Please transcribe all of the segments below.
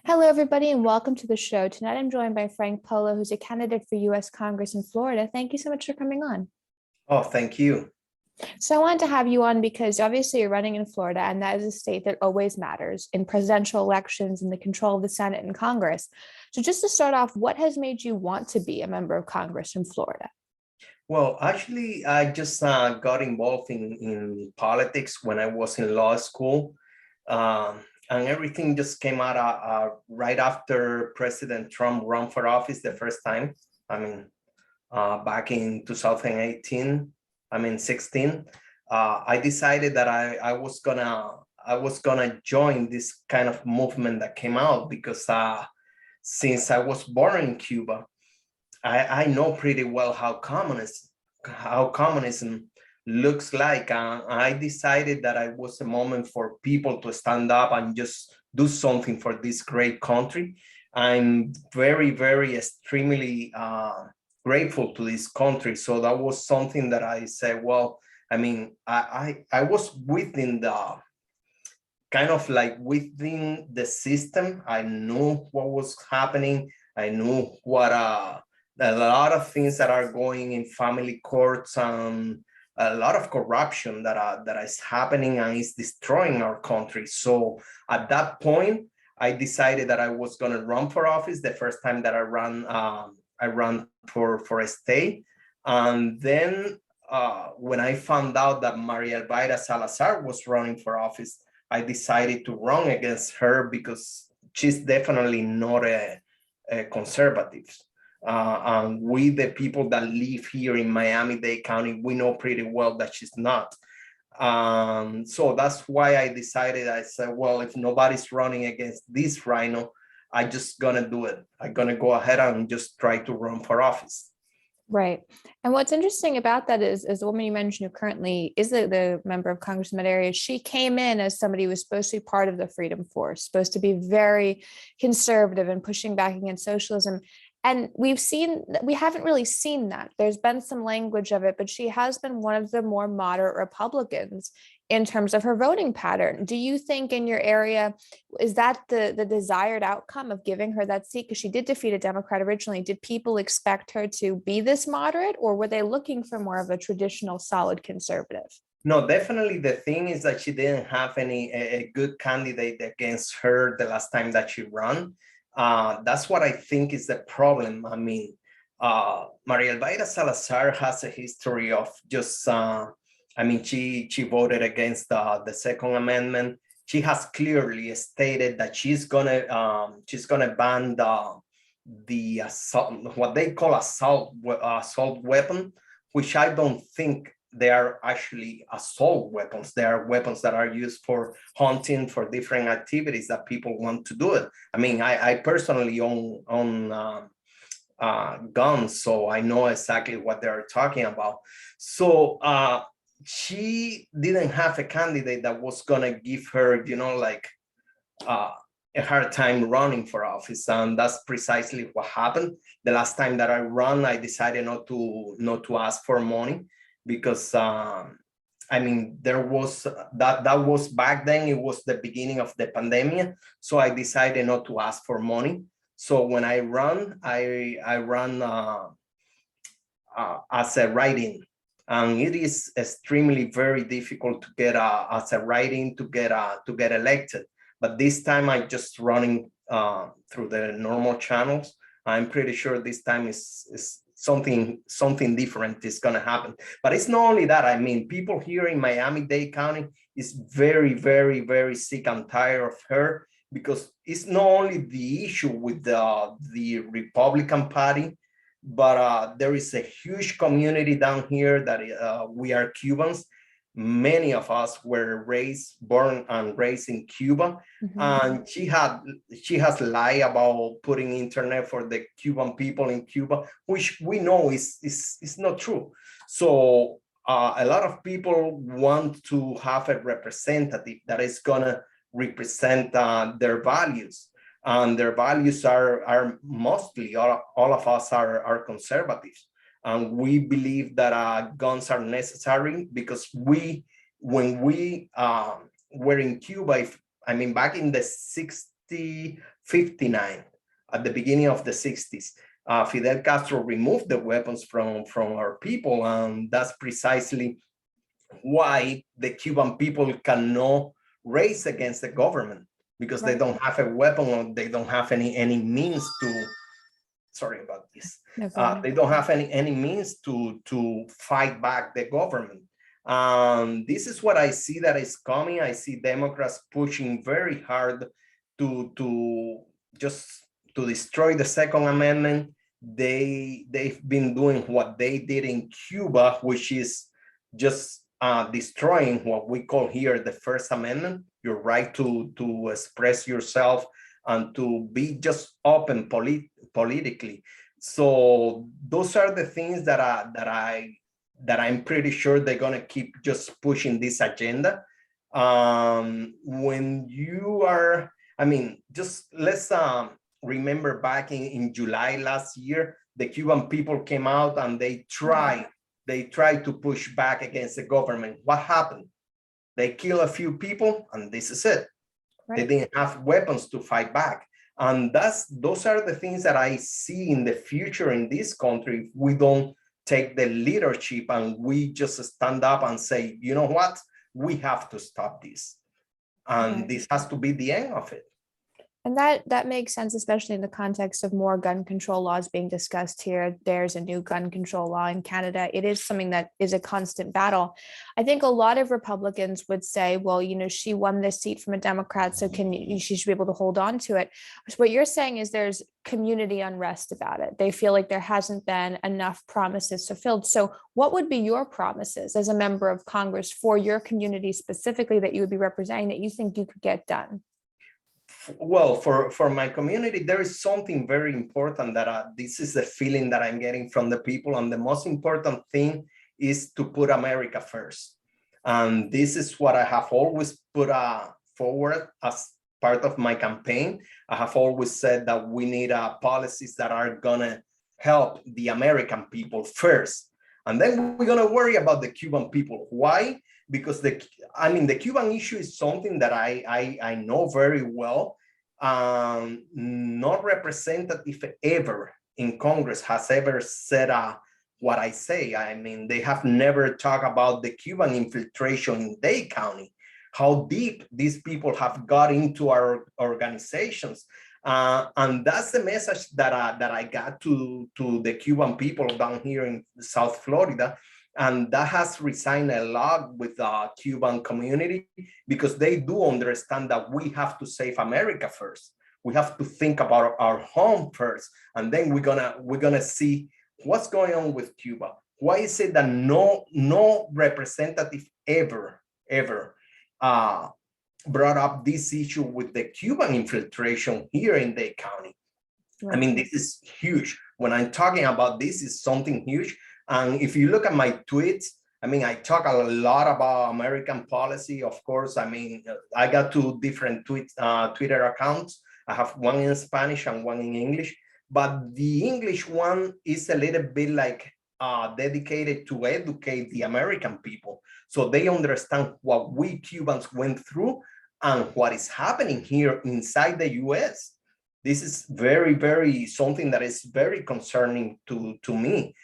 Hello, everybody, and welcome to the show. Tonight, I'm joined by Frank Polo, who's a candidate for U.S. Congress in Florida. Thank you so much for coming on. Oh, thank you. So I wanted to have you on because obviously you're running in Florida, and that is a state that always matters in presidential elections and the control of the Senate and Congress. So just to start off, what has made you want to be a member of Congress from Florida? Well, actually, I just got involved in politics when I was in law school. And everything just came out right after President Trump ran for office the first time. I mean, back in 2018, 16. I decided that I was gonna join this kind of movement that came out because since I was born in Cuba, I know pretty well how communism looks like. I decided that it was a moment for people to stand up and just do something for this great country. I'm very, very extremely grateful to this country. So that was something that I said, well, I was within the kind of like within the system. I knew what was happening. I knew what a lot of things that are going in family courts and a lot of corruption that is happening and is destroying our country. So at that point, I decided that I was going to run for office. The first time that I ran for a state, and then when I found out that Maria Salazar was running for office, I decided to run against her because she's definitely not a conservative. And we, the people that live here in Miami-Dade County, we know pretty well that she's not. So that's why I decided, I said, well, if nobody's running against this rhino, I just gonna do it. I'm gonna go ahead and just try to run for office. Right. And what's interesting about that is the woman you mentioned who currently is the member of Congress in that area, she came in as somebody who was supposed to be part of the Freedom Force, supposed to be very conservative and pushing back against socialism. And we haven't really seen that. There's been some language of it, but she has been one of the more moderate Republicans in terms of her voting pattern. Do you think in your area, is that the desired outcome of giving her that seat? Because she did defeat a Democrat originally. Did people expect her to be this moderate, or were they looking for more of a traditional solid conservative? No, definitely the thing is that she didn't have a good candidate against her the last time that she ran. That's what I think is the problem. Maria Elvira Salazar has a history of just, she voted against the Second Amendment. She has clearly stated that she's gonna ban the assault, what they call assault weapon, which I don't think they are actually assault weapons. They are weapons that are used for hunting, for different activities that people want to do it. I personally own guns, so I know exactly what they're talking about. So she didn't have a candidate that was gonna give her, uh, a hard time running for office, and that's precisely what happened. The last time that I ran, I decided not to ask for money because there was that was back then. It was the beginning of the pandemic, so I decided not to ask for money. So when I run, I run as a write-in, and it is extremely very difficult to get as a write-in to get elected. But this time I just running through the normal channels. I'm pretty sure this time is something different is gonna happen. But it's not only that. People here in Miami-Dade County is very, very, very sick and tired of her, because it's not only the issue with the Republican Party, but there is a huge community down here that we are Cubans. Many of us were born and raised in Cuba. Mm-hmm. And she has lied about putting internet for the Cuban people in Cuba, which we know is not true. So a lot of people want to have a representative that is gonna represent their values, and their values are mostly all of us are conservatives. And we believe that guns are necessary, because when we were in Cuba, back in the 59, at the beginning of the 60s. Fidel Castro removed the weapons from our people, and that's precisely why the Cuban people cannot race against the government, because they don't have a weapon, or they don't have any means to, sorry about this. No problem. They don't have any means to fight back the government. This is what I see that is coming. I see Democrats pushing very hard to destroy the Second Amendment. They've been doing what they did in Cuba, which is just destroying what we call here the First Amendment, your right to express yourself and to be just open politically. So those are the things that I'm pretty sure they're gonna keep just pushing this agenda. When you are, I mean, just let's remember back in July last year, the Cuban people came out and they tried to push back against the government. What happened? They killed a few people, and this is it. Right. They didn't have weapons to fight back. And those are the things that I see in the future in this country if we don't take the leadership and we just stand up and say, you know what, we have to stop this. And this has to be the end of it. And that makes sense, especially in the context of more gun control laws being discussed here. There's a new gun control law in Canada. It is something that is a constant battle. I think a lot of Republicans would say, well, you know, she won this seat from a Democrat, so she should be able to hold on to it. So what you're saying is there's community unrest about it. They feel like there hasn't been enough promises fulfilled. So what would be your promises as a member of Congress for your community specifically that you would be representing that you think you could get done? Well, for my community, there is something very important that this is the feeling that I'm getting from the people. And the most important thing is to put America first. And this is what I have always put forward as part of my campaign. I have always said that we need policies that are gonna help the American people first. And then we're gonna worry about the Cuban people. Why? Because the Cuban issue is something that I know very well. Not representative ever in Congress has ever said what I say. I mean, they have never talked about the Cuban infiltration in Dade County, how deep these people have got into our organizations. And that's the message that I got to the Cuban people down here in South Florida. And that has resonated a lot with the Cuban community, because they do understand that we have to save America first. We have to think about our home first, and then we're gonna see what's going on with Cuba. Why is it that no representative ever brought up this issue with the Cuban infiltration here in Dade County? Right. I mean, this is huge. When I'm talking about this, is something huge. And if you look at my tweets, I mean, I talk a lot about American policy. Of course, I mean, I got two different Twitter accounts. I have one in Spanish and one in English. But the English one is a little bit like dedicated to educate the American people, so they understand what we Cubans went through and what is happening here inside the US. This is very, very something that is very concerning to me.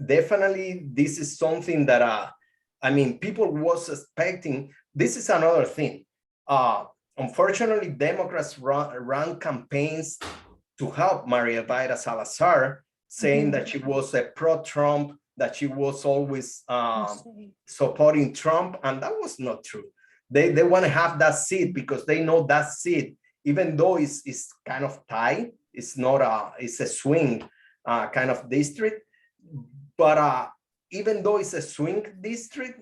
Definitely, this is something that I mean, people was expecting. This is another thing. Unfortunately, Democrats run campaigns to help Maria Salazar, saying that she was a pro-Trump, that she was always supporting Trump, and that was not true. They want to have that seat because they know that seat, even though it's kind of tight, it's not it's a swing kind of district, but even though it's a swing district,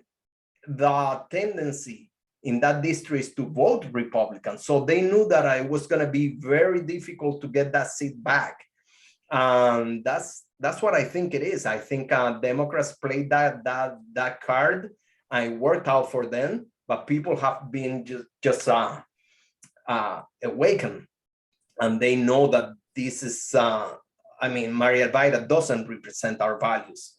the tendency in that district is to vote Republican. So they knew that it was going to be very difficult to get that seat back. That's what I think it is. I think Democrats played that card, and it worked out for them. But people have been just awakened, and they know that this is. I mean, Maria Elvira doesn't represent our values.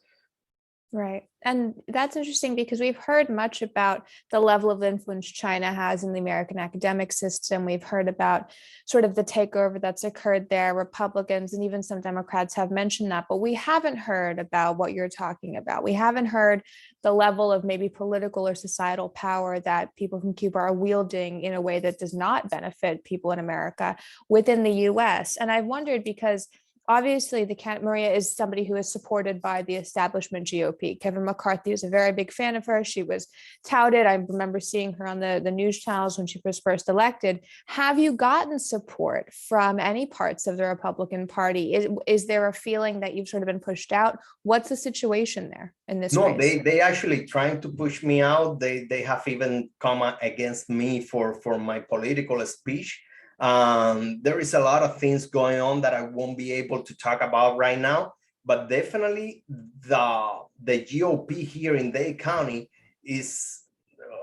Right. And that's interesting because we've heard much about the level of influence China has in the American academic system. We've heard about sort of the takeover that's occurred there. Republicans and even some Democrats have mentioned that, but we haven't heard about what you're talking about. We haven't heard the level of maybe political or societal power that people from Cuba are wielding in a way that does not benefit people in America within the US. And I've wondered because obviously Maria is somebody who is supported by the establishment GOP. Kevin McCarthy is a very big fan of her. She was touted. I remember seeing her on the news channels when she was first elected. Have you gotten support from any parts of the Republican Party? Is there a feeling that you've sort of been pushed out? What's the situation there in this No, race? they actually trying to push me out. They have even come against me for my political speech. There is a lot of things going on that I won't be able to talk about right now, but definitely the GOP here in Dade County is,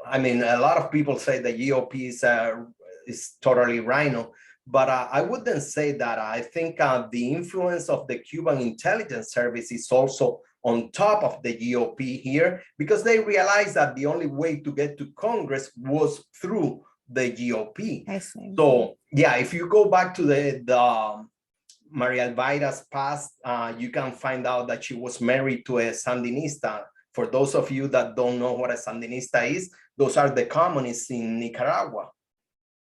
I mean, a lot of people say the GOP is totally Rhino, but I wouldn't say that. I think the influence of the Cuban intelligence service is also on top of the GOP here, because they realized that the only way to get to Congress was through the GOP. I see. So yeah, if you go back to the Maria Elvira's past, you can find out that she was married to a Sandinista. For those of you that don't know what a Sandinista is, those are the communists in Nicaragua.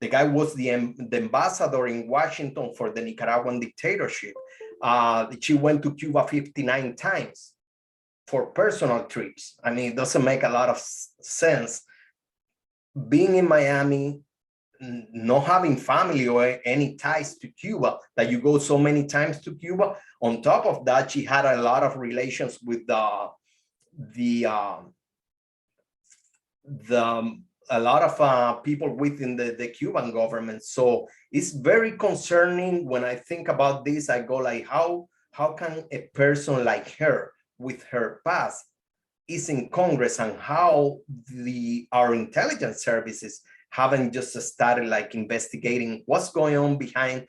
The guy was the ambassador in Washington for the Nicaraguan dictatorship. She went to Cuba 59 times for personal trips. I mean, it doesn't make a lot of sense. Being in Miami, not having family or any ties to Cuba, that you go so many times to Cuba. On top of that, she had a lot of relations with a lot of people within the Cuban government. So it's very concerning. When I think about this, I go like, how can a person like her with her past is in Congress, and how our intelligence services haven't just started like investigating what's going on behind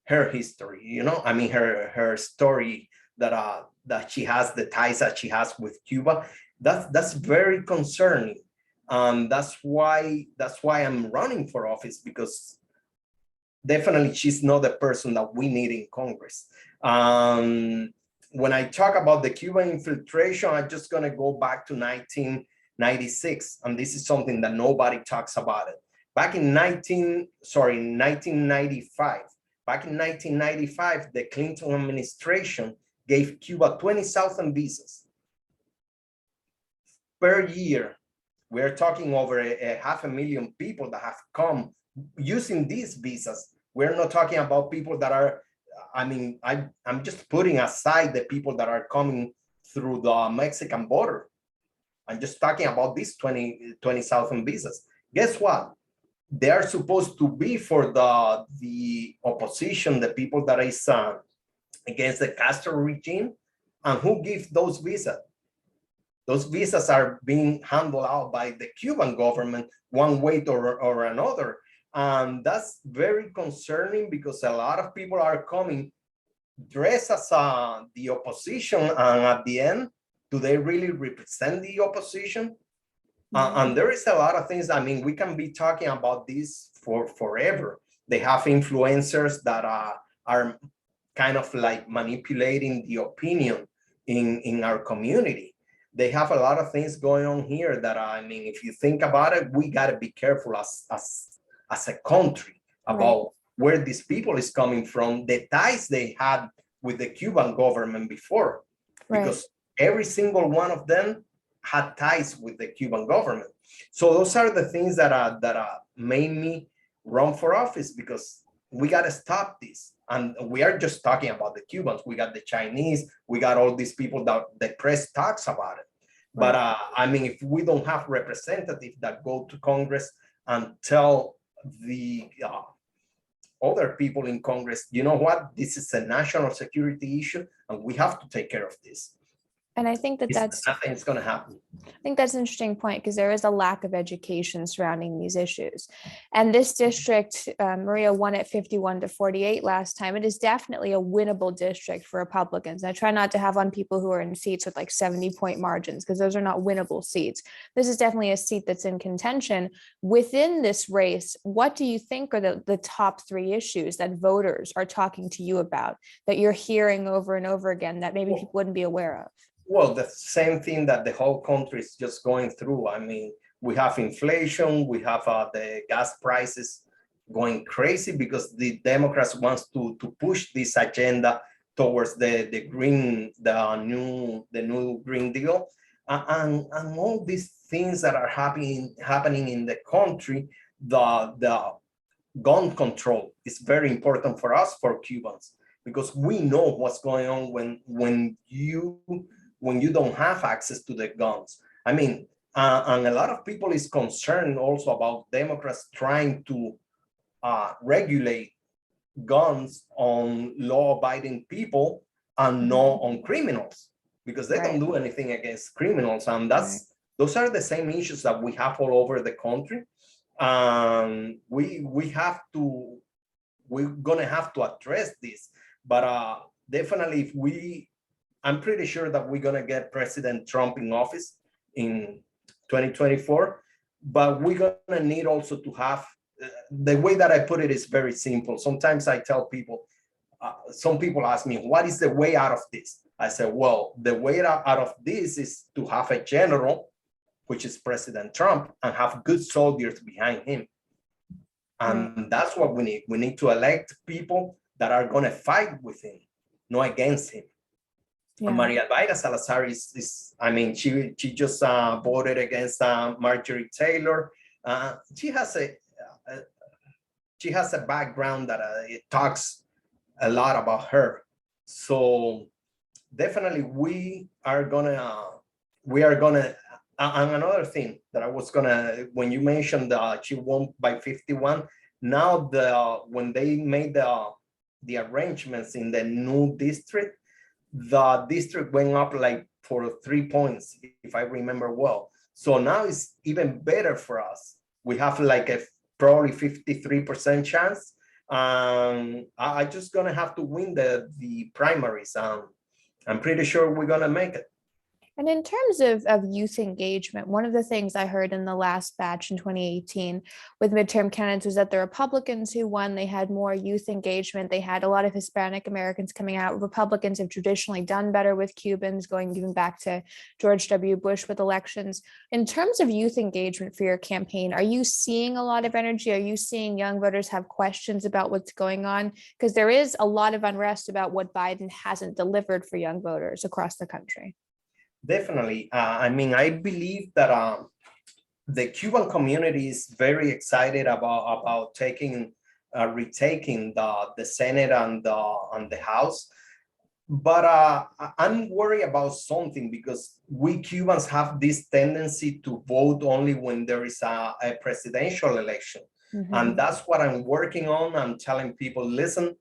her history, you know? I mean, her story that she has, the ties that she has with Cuba. That's very concerning. That's why I'm running for office, because definitely she's not the person that we need in Congress. When I talk about the Cuban infiltration, I'm just gonna go back to 1996, and this is something that nobody talks about it. Back in 1995, the Clinton administration gave Cuba 20,000 visas per year. We're talking over a 500,000 people that have come using these visas. We're not talking about people that are, I mean, I'm just putting aside the people that are coming through the Mexican border. I'm just talking about these 20,000 visas. Guess what? They are supposed to be for the opposition, the people that is against the Castro regime. And who gives those visas? Those visas are being handled out by the Cuban government one way or another. And that's very concerning, because a lot of people are coming dressed as the opposition, and at the end, do they really represent the opposition? And there is a lot of things. I mean, we can be talking about this for forever. They have influencers that are kind of like manipulating the opinion in our community. They have a lot of things going on here that, I mean, if you think about it, we got to be careful as a country about where these people is coming from, the ties they had with the Cuban government before, because every single one of them had ties with the Cuban government. So those are the things that made me run for office, because we got to stop this. And we are just talking about the Cubans. We got the Chinese, we got all these people that the press talks about it. But I mean, if we don't have representatives that go to Congress and tell the other people in Congress, you know what, this is a national security issue and we have to take care of this. And I think that Nothing's going to happen. I think that's an interesting point because there is a lack of education surrounding these issues. And this district, Maria won at 51-48 last time. It is definitely a winnable district for Republicans. I try not to have on people who are in seats with like 70-point margins because those are not winnable seats. This is definitely a seat that's in contention. Within this race, what do you think are the top three issues that voters are talking to you about, that you're hearing over and over again that maybe people wouldn't be aware of? Well, the same thing that the whole country is just going through. I mean, we have inflation, we have the gas prices going crazy because the Democrats wants to push this agenda towards the new Green Deal, and all these things that are happening in the country. The gun control is very important for us, for Cubans, because we know what's going on when you don't have access to the guns. I mean, and a lot of people is concerned also about Democrats trying to regulate guns on law-abiding people and not on criminals, because they don't do anything against criminals. And those are the same issues that we have all over the country. We're gonna have to address this. But definitely, I'm pretty sure that we're gonna get President Trump in office in 2024, but we're gonna need also to have, the way that I put it is very simple. Sometimes I tell people, some people ask me, what is the way out of this? I said, well, the way out of this is to have a general, which is President Trump, and have good soldiers behind him. And that's what we need. We need to elect people that are going to fight with him, not against him. Yeah. Maria Salazar I mean, she just voted against Marjorie Taylor. She has a background that it talks a lot about her. So definitely we are gonna, and another thing that I was gonna, when you mentioned she won by 51, now when they made the arrangements in the new district, the district went up like for 3 points, if I remember well. So now it's even better for us. We have like a probably 53% chance. I just gonna have to win the primaries. I'm pretty sure we're gonna make it. And in terms of youth engagement, one of the things I heard in the last batch in 2018 with midterm candidates was that the Republicans who won, they had more youth engagement. They had a lot of Hispanic Americans coming out. Republicans have traditionally done better with Cubans, going even back to George W. Bush with elections. In terms of youth engagement for your campaign, are you seeing a lot of energy? Are you seeing young voters have questions about what's going on? Because there is a lot of unrest about what Biden hasn't delivered for young voters across the country. Definitely. I mean, I believe that the Cuban community is very excited about retaking the Senate and the House. But I'm worried about something, because we Cubans have this tendency to vote only when there is a presidential election. Mm-hmm. And that's what I'm working on. I'm telling people, listen,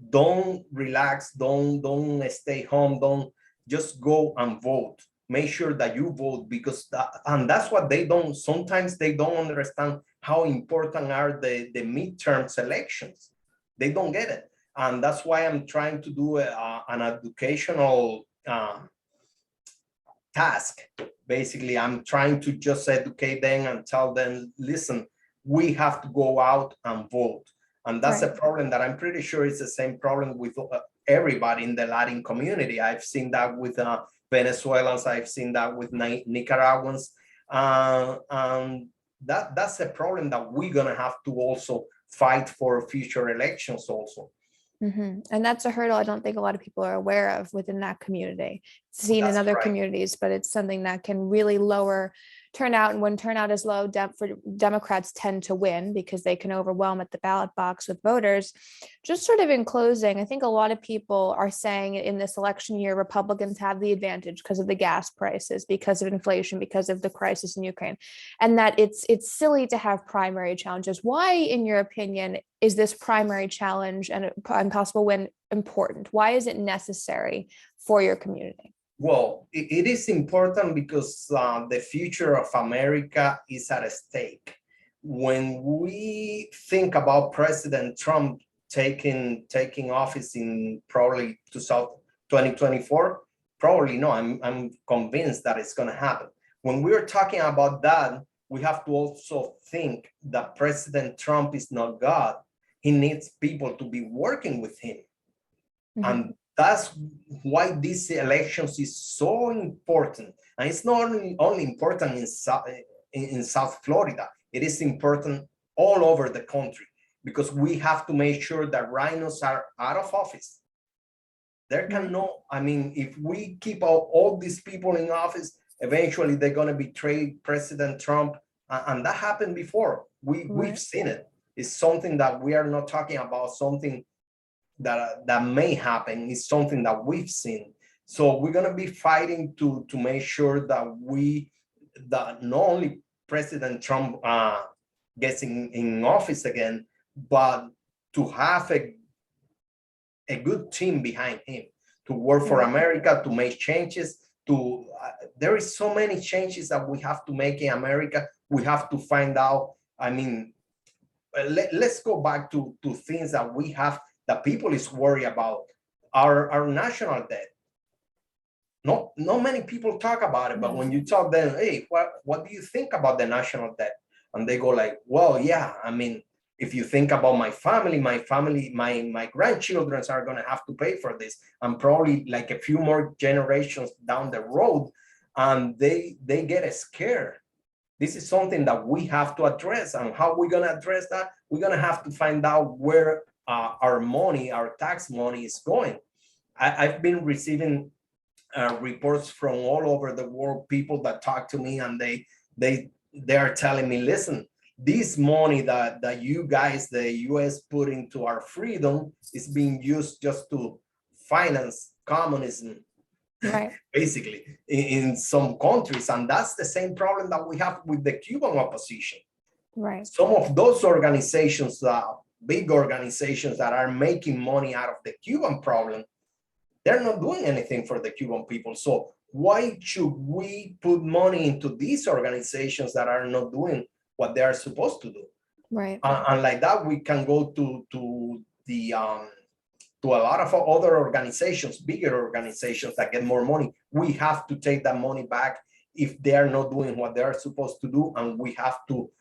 don't relax, don't stay home, don't just go and vote. Make sure that you vote, because and that's what sometimes they don't understand how important are the midterm elections. They don't get it. And that's why I'm trying to do an educational task. Basically, I'm trying to just educate them and tell them, listen, we have to go out and vote. And that's a problem that I'm pretty sure is the same problem with everybody in the Latin community. I've seen that with Venezuelans, I've seen that with Nicaraguans. And that's a problem that we're gonna have to also fight for future elections also. Mm-hmm. And that's a hurdle I don't think a lot of people are aware of within that community. It's seen in other communities, but it's something that can really lower turnout. And when turnout is low, Democrats tend to win because they can overwhelm at the ballot box with voters. Just sort of in closing, I think a lot of people are saying in this election year, Republicans have the advantage because of the gas prices, because of inflation, because of the crisis in Ukraine, and that it's silly to have primary challenges. Why, in your opinion, is this primary challenge and a possible win important? Why is it necessary for your community? Well, it is important because the future of America is at stake. When we think about President Trump taking office in probably 2024, probably no, I'm convinced that it's going to happen. When we're talking about that, we have to also think that President Trump is not God. He needs people to be working with him. Mhm. And that's why these elections is so important. And it's not only important in South Florida, it is important all over the country, because we have to make sure that rhinos are out of office. There can no, I mean, if we keep all these people in office, eventually they're going to betray President Trump. And that happened before. We've seen it. It's something that we are not talking about, something that may happen. Is something that we've seen. So we're going to be fighting to make sure that not only President Trump gets in office again, but to have a good team behind him to work for America, to make changes. There is so many changes that we have to make in America. We have to find out. I mean, let's go back to things that we have, that people is worried about. Our national debt. Not many people talk about it, but when you talk them, hey, what do you think about the national debt? And they go like, well, yeah, I mean, if you think about my family, my grandchildren are going to have to pay for this, and probably like a few more generations down the road, and they get scared. This is something that we have to address. And how we're going to address that? We're going to have to find out where our money, our tax money is going. I've been receiving reports from all over the world, people that talk to me, and they are telling me, listen, this money that you guys, the US, put into our freedom is being used just to finance communism, basically, in some countries. And that's the same problem that we have with the Cuban opposition. Some of those organizations, big organizations that are making money out of the Cuban problem, they're not doing anything for the Cuban people. So why should we put money into these organizations that are not doing what they are supposed to do? And like that, we can go to a lot of other organizations, bigger organizations that get more money. We have to take that money back if they are not doing what they are supposed to do, and we have to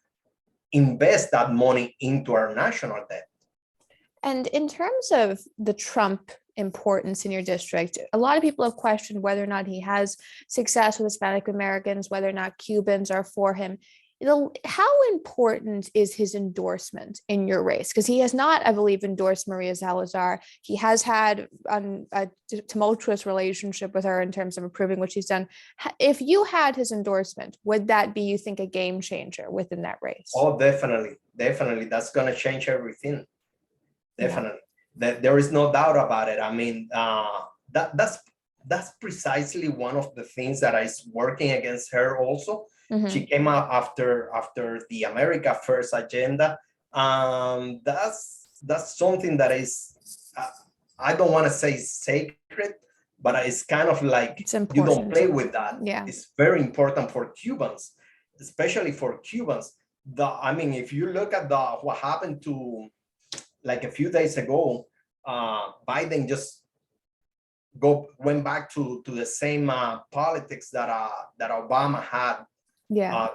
invest that money into our national debt. And in terms of the Trump importance in your district, a lot of people have questioned whether or not he has success with Hispanic Americans, whether or not Cubans are for him. How important is his endorsement in your race? Because he has not, I believe, endorsed Maria Salazar. He has had a tumultuous relationship with her in terms of approving what she's done. If you had his endorsement, would that be, you think, a game changer within that race? Oh, definitely. That's going to change everything. Definitely. There is no doubt about it. I mean, that's precisely one of the things that is working against her also. She came out after the America First agenda. That's something that is, I don't want to say sacred, but it's kind of like you don't play with that. It's very important for Cubans, especially for Cubans. I mean, if you look at what happened to, like a few days ago, Biden just went back to the same politics that Obama had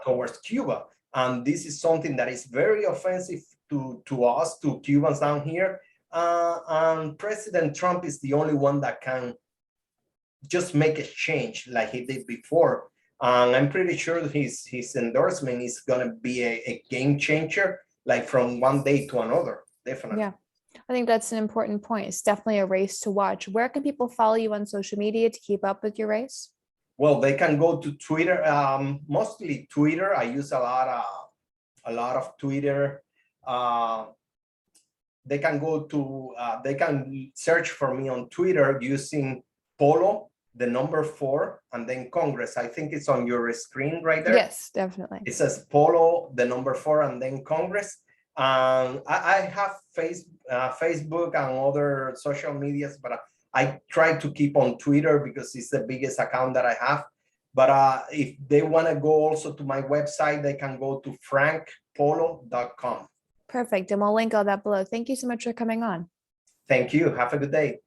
towards Cuba. And this is something that is very offensive to us, to Cubans down here. And President Trump is the only one that can just make a change like he did before. And I'm pretty sure his endorsement is going to be a game changer, like from one day to another. Definitely. Yeah, I think that's an important point. It's definitely a race to watch. Where can people follow you on social media to keep up with your race? Well, they can go to Twitter, mostly Twitter. I use a lot of Twitter. They can they can search for me on Twitter using Polo, the number 4, and then Congress. I think it's on your screen right there. Yes, definitely. It says Polo, the number 4, and then Congress. I have Facebook and other social medias, but I try to keep on Twitter because it's the biggest account that I have. But if they want to go also to my website, they can go to frankpolo.com. Perfect. And we'll link all that below. Thank you so much for coming on. Thank you. Have a good day.